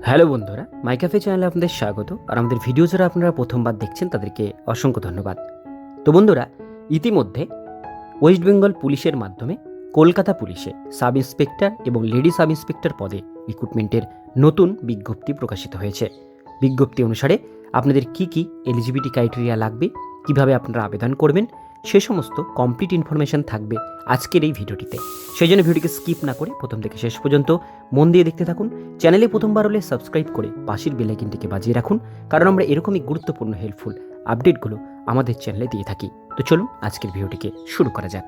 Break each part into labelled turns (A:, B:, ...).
A: Hello বন্ধুরা, মাই cafe চ্যানেলে আপনাদের স্বাগত। আর আমাদের ভিডিও যারা আপনারা প্রথমবার দেখছেন তাদেরকে অসংখ্য ধন্যবাদ। তো বন্ধুরা, ইতিমধ্যে ওয়েস্ট বেঙ্গল পুলিশের মাধ্যমে কলকাতা পুলিশে সাব ইন্সপেক্টর এবং লেডি সাব ইন্সপেক্টর পদে রিক্রুটমেন্টের নতুন বিজ্ঞপ্তি প্রকাশিত হয়েছে। বিজ্ঞপ্তি অনুসারে আপনাদের কি কি এলিজিবিলিটি ক্রাইটেরিয়া লাগবে, কিভাবে আপনারা আবেদন করবেন, সে সমস্ত কমপ্লিট ইনফরমেশন থাকবে আজকের এই ভিডিওটিতে। সেই জন্য ভিডিওটিকে স্কিপ না করে প্রথম থেকে শেষ পর্যন্ত মন দিয়ে দেখতে থাকুন। চ্যানেলে প্রথমবার হলে সাবস্ক্রাইব করে পাশের বেল আইকনটিকে বাজিয়ে রাখুন, কারণ আমরা এরকমই গুরুত্বপূর্ণ হেল্পফুল আপডেটগুলো আমাদের চ্যানেলে দিয়ে থাকি। তো চলুন আজকের ভিডিওটিকে শুরু করা যাক।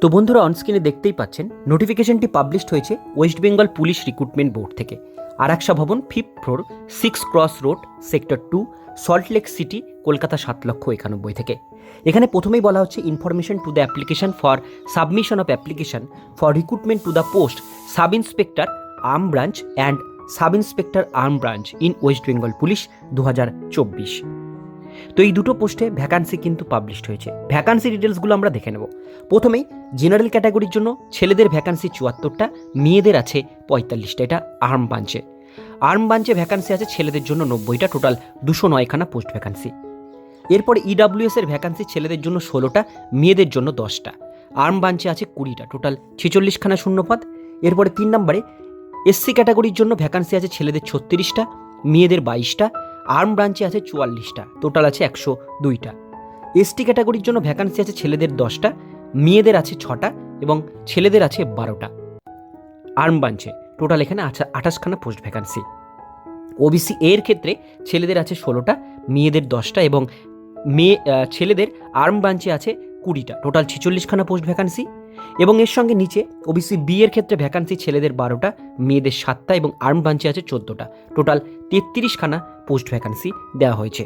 A: তো বন্ধুরা, অনস্ক্রিনে দেখতেই পাচ্ছেন নোটিফিকেশনটি পাবলিশড হয়েছে West Bengal police recruitment board থেকে। আরাকসা ভবন, 5th floor, 6 cross road, sector 2, Salt Lake city, Kolkata 7,91,000 থেকে। এখানে প্রথমেই বলা হচ্ছে information to the application for submission of application for recruitment to the post sub inspector arm branch and sub inspector arm branch in West Bengal police 2024। তো এই দুটো পোস্টে vacancy কিন্তু পাবলিশড হয়েছে। ভ্যাকান্সি ডিটেলসগুলো আমরা দেখে নেব। প্রথমেই জেনারেল ক্যাটাগরির জন্য ছেলেদের ভ্যাকান্সি 74টা, মেয়েদের আছে 45টা। এটা আর্ম ব্রাঞ্চে। আর্ম ব্রাঞ্চে ভ্যাকান্সি আছে ছেলেদের জন্য 90টা, টোটাল 209খানা পোস্ট ভ্যাকান্সি। এরপরে ইডাব্লিউএস এর ভ্যাকান্সি ছেলেদের জন্য 16টা, মেয়েদের জন্য 10টা। আর্ম ব্রাঞ্চে আছে 20টা, টোটাল 46খানা শূন্যপদ। এরপরে 3 নম্বরে এসসি ক্যাটাগরির জন্য ভ্যাকান্সি আছে ছেলেদের 36টা, মেয়েদের 22টা। আর্ম ব্রাঞ্চে আছে 44টা, টোটাল আছে 102টা। এসটি ক্যাটাগরির জন্য ভ্যাকান্সি আছে ছেলেদের 10টা, মেয়েদের আছে 6টা এবং ছেলেদের আছে 12টা। আর্ম ব্রাঞ্চে টোটাল এখানে 28খানা পোস্ট ভ্যাকান্সি। ওবিসি এর ক্ষেত্রে ছেলেদের আছে 16টা, মেয়েদের 10টা এবং ছেলেদের আর্ম ব্রাঞ্চে আছে 20টা, টোটাল 46খানা পোস্ট ভ্যাকান্সি। এবং এর সঙ্গে নিচে ওবিসি বি এর ক্ষেত্রে ভ্যাকান্সি ছেলেদের 12টা, মেয়েদের 7টা এবং আর্ম ব্রাঞ্চে আছে 14টা, টোটাল 33খানা পোস্ট ভ্যাকান্সি দেওয়া হয়েছে।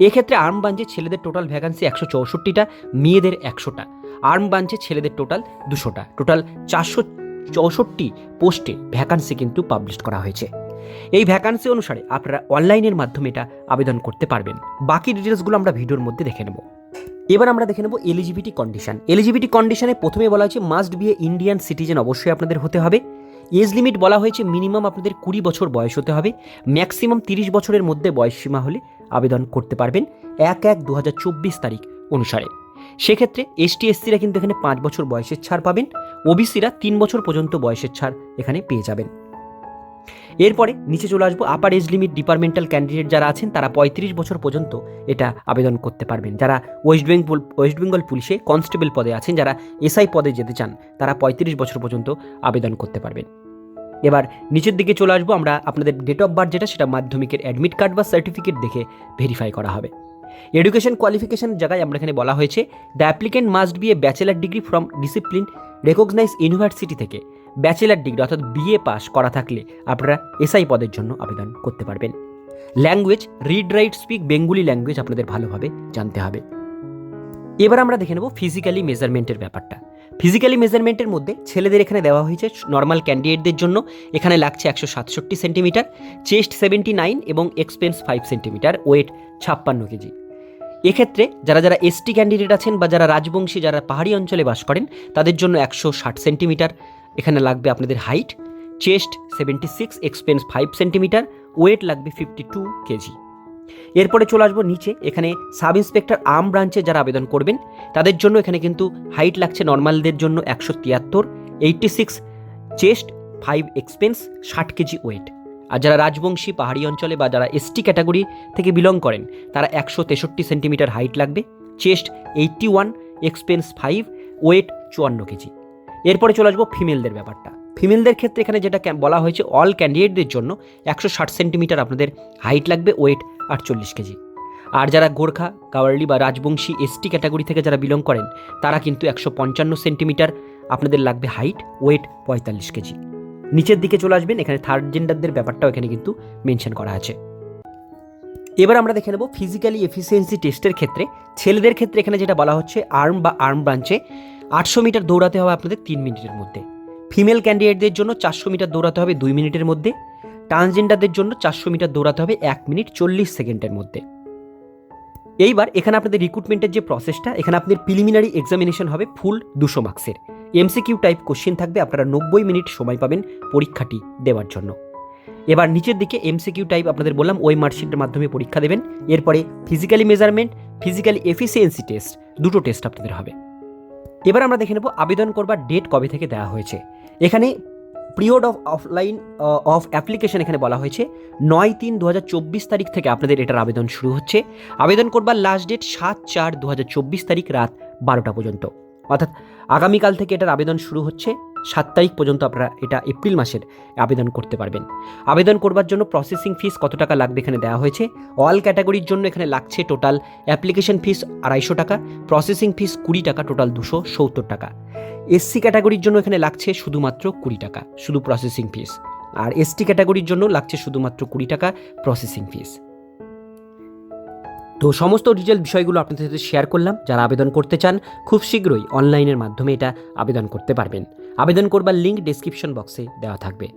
A: এক্ষেত্রে আর্ম ব্রাঞ্চে ছেলেদের টোটাল ভ্যাকান্সি 164টা, মেয়েদের 100টা। আর্ম ব্রাঞ্চে ছেলেদের টোটাল 200টা, টোটাল 464 পোস্টে ভ্যাকান্সি কিন্তু পাবলিশ করা হয়েছে। এই ভ্যাকান্সি অনুসারে আপনারা অনলাইনের মাধ্যমে এটা আবেদন করতে পারবেন। বাকি ডিটেলসগুলো আমরা ভিডিওর মধ্যে দেখে নেব। এবার আমরা দেখে নেব এলিজিবিলিটি কন্ডিশন। এলিজিবিলিটি কন্ডিশনে প্রথমে বলা হয়েছে must be A Indian citizen, অবশ্যই আপনাদের হতে হবে। এজ লিমিট বলা হয়েছে মিনিমাম আপনাদের 20 বছর বয়স হতে হবে, ম্যাক্সিমাম 30 বছরের মধ্যে বয়সসীমা হলে আবেদন করতে পারবেন 1/1/2024 তারিখ অনুসারে। সেক্ষেত্রে এসটি এসসিরা কিন্তু এখানে 5 বছর বয়সের ছাড় পাবেন, ওবিসিরা 3 বছর পর্যন্ত বয়সের ছাড় এখানে পেয়ে যাবেন। এরপরে নিচে চলে আসবো। Upper age limit departmental candidate যারা আছেন তারা 35 বছর পর্যন্ত এটা আবেদন করতে পারবেন। যারা ওয়েস্ট বেঙ্গল পুলিশে কনস্টেবল পদে আছেন, যারা এসআই পদে যেতে চান, তারা 35 বছর পর্যন্ত আবেদন করতে পারবেন। এবার নিচের দিকে চলে আসবো আমরা। আপনাদের ডেট অফ বার্থ যেটা, সেটা মাধ্যমিকের অ্যাডমিট কার্ড বা সার্টিফিকেট দেখে ভেরিফাই করা হবে। এডুকেশন কোয়ালিফিকেশনের জায়গায় আমরা এখানে বলা হয়েছে the applicant must be a bachelor degree from discipline recognise university থেকে ব্যাচেলার ডিগ্রি অর্থাৎ বিএ পাস করা থাকলে আপনারা এসআই পদের জন্য আবেদন করতে পারবেন। Language read write speak Bengali language আপনাদের ভালোভাবে জানতে হবে। এবার আমরা দেখে নেব ফিজিক্যালি মেজারমেন্টের ব্যাপারটা। ফিজিক্যালি মেজারমেন্টের মধ্যে ছেলেদের এখানে দেওয়া হয়েছে নর্মাল ক্যান্ডিডেটদের জন্য এখানে লাগছে 167 সেন্টিমিটার, চেস্ট 79 এবং এক্সপেন্স 5 সেন্টিমিটার, ওয়েট 56 কেজি। এক্ষেত্রে যারা যারা এসটি ক্যান্ডিডেট আছেন বা যারা রাজবংশী, যারা পাহাড়ি অঞ্চলে বাস করেন, তাদের জন্য 160 সেন্টিমিটার এখানে লাগবে আপনাদের height, chest 76, expansion 5 centimetre, weight লাগবে 52 কেজি। এরপরে চলে আসবো নিচে। এখানে সাব ইন্সপেক্টর আর্ম ব্রাঞ্চে যারা আবেদন করবেন তাদের জন্য এখানে কিন্তু হাইট লাগছে নর্মালদের জন্য 173, 86 চেস্ট, 5 এক্সপেন্স, 60 কেজি ওয়েট। আর যারা রাজবংশী পাহাড়ি অঞ্চলে বা যারা এসটি ক্যাটাগরি থেকে বিলং করেন তারা 163 সেন্টিমিটার হাইট লাগবে, চেস্ট 81, এক্সপেন্স 5, ওয়েট 54 কেজি। এরপরে চলে আসবো ফিমেলদের ব্যাপারটা। ফিমেলদের ক্ষেত্রে এখানে যেটা বলা হয়েছে অল ক্যান্ডিডেটদের জন্য 160 সেন্টিমিটার আপনাদের হাইট লাগবে, ওয়েট 48 কেজি। আর যারা গোর্খা, কাওয়ারলি বা রাজবংশী এসটি ক্যাটাগরি থেকে যারা বিলং করেন তারা কিন্তু 155 সেন্টিমিটার আপনাদের লাগবে হাইট, ওয়েট 45 কেজি। নিচের দিকে চলে আসবেন। এখানে থার্ড জেন্ডারদের ব্যাপারটাও এখানে কিন্তু মেনশন করা আছে। এবার আমরা দেখে নেব ফিজিক্যালি এফিসিয়েন্সি টেস্টের ক্ষেত্রে ছেলেদের ক্ষেত্রে এখানে যেটা বলা হচ্ছে আর্ম ব্রাঞ্চে 800 মিটার দৌড়াতে হবে আপনাদের 3 মিনিটের মধ্যে। ফিমেল ক্যান্ডিডেটদের জন্য 400 মিটার দৌড়াতে হবে 2 মিনিটের মধ্যে। ট্রান্সজেন্ডারদের জন্য 400 মিটার দৌড়াতে হবে 1 মিনিট 40 সেকেন্ডের মধ্যে। এইবার এখানে আপনাদের রিক্রুটমেন্টের যে প্রসেসটা, এখানে আপনাদের প্রিলিমিনারি এক্সামিনেশন হবে ফুল 200 মার্কসের। এমসিকিউ টাইপ কোশ্চেন থাকবে, আপনারা 90 মিনিট সময় পাবেন পরীক্ষাটি দেওয়ার জন্য। এবার নিচের দিকে এমসিকিউ টাইপ আপনাদের বললাম ওই মার্কশিটের মাধ্যমে পরীক্ষা দেবেন। এরপরে physically measurement, physically efficiency test, দুটো টেস্ট আপনাদের হবে। এবার আমরা দেখে নেব আবেদন করবার ডেট কবে থেকে দেওয়া হয়েছে। এখানে period of offline of application এখানে বলা হয়েছে 9/3/2024 তারিখ থেকে আপনাদের এটার আবেদন শুরু হচ্ছে। আবেদন করবার লাস্ট ডেট 7/4/2024 তারিখ রাত 12টা পর্যন্ত, অর্থাৎ আগামীকাল থেকে এটার আবেদন শুরু হচ্ছে। 7 তারিখ পর্যন্ত আপনারা এটা এপ্রিল মাসের আবেদন করতে পারবেন। আবেদন করবার জন্য প্রসেসিং ফিস কত টাকা লাগবে এখানে দেওয়া হয়েছে। অল ক্যাটাগরির জন্য এখানে লাগছে টোটাল অ্যাপ্লিকেশন ফিস 250 টাকা, প্রসেসিং ফিস 20 টাকা, টোটাল 270 টাকা। এসসি ক্যাটাগরির জন্য এখানে লাগছে শুধুমাত্র 20 টাকা শুধু প্রসেসিং ফিস, আর এসটি ক্যাটাগরির জন্য লাগছে শুধুমাত্র 20 টাকা প্রসেসিং ফিস। তো সমস্ত ডিটেল বিষয়গুলো আপনাদের সাথে শেয়ার করলাম। যারা আবেদন করতে চান খুব শীঘ্রই অনলাইনের মাধ্যমে এটা আবেদন করতে পারবেন। আবেদন করবার লিঙ্ক ডেসক্রিপশন বক্সে দেওয়া থাকবে।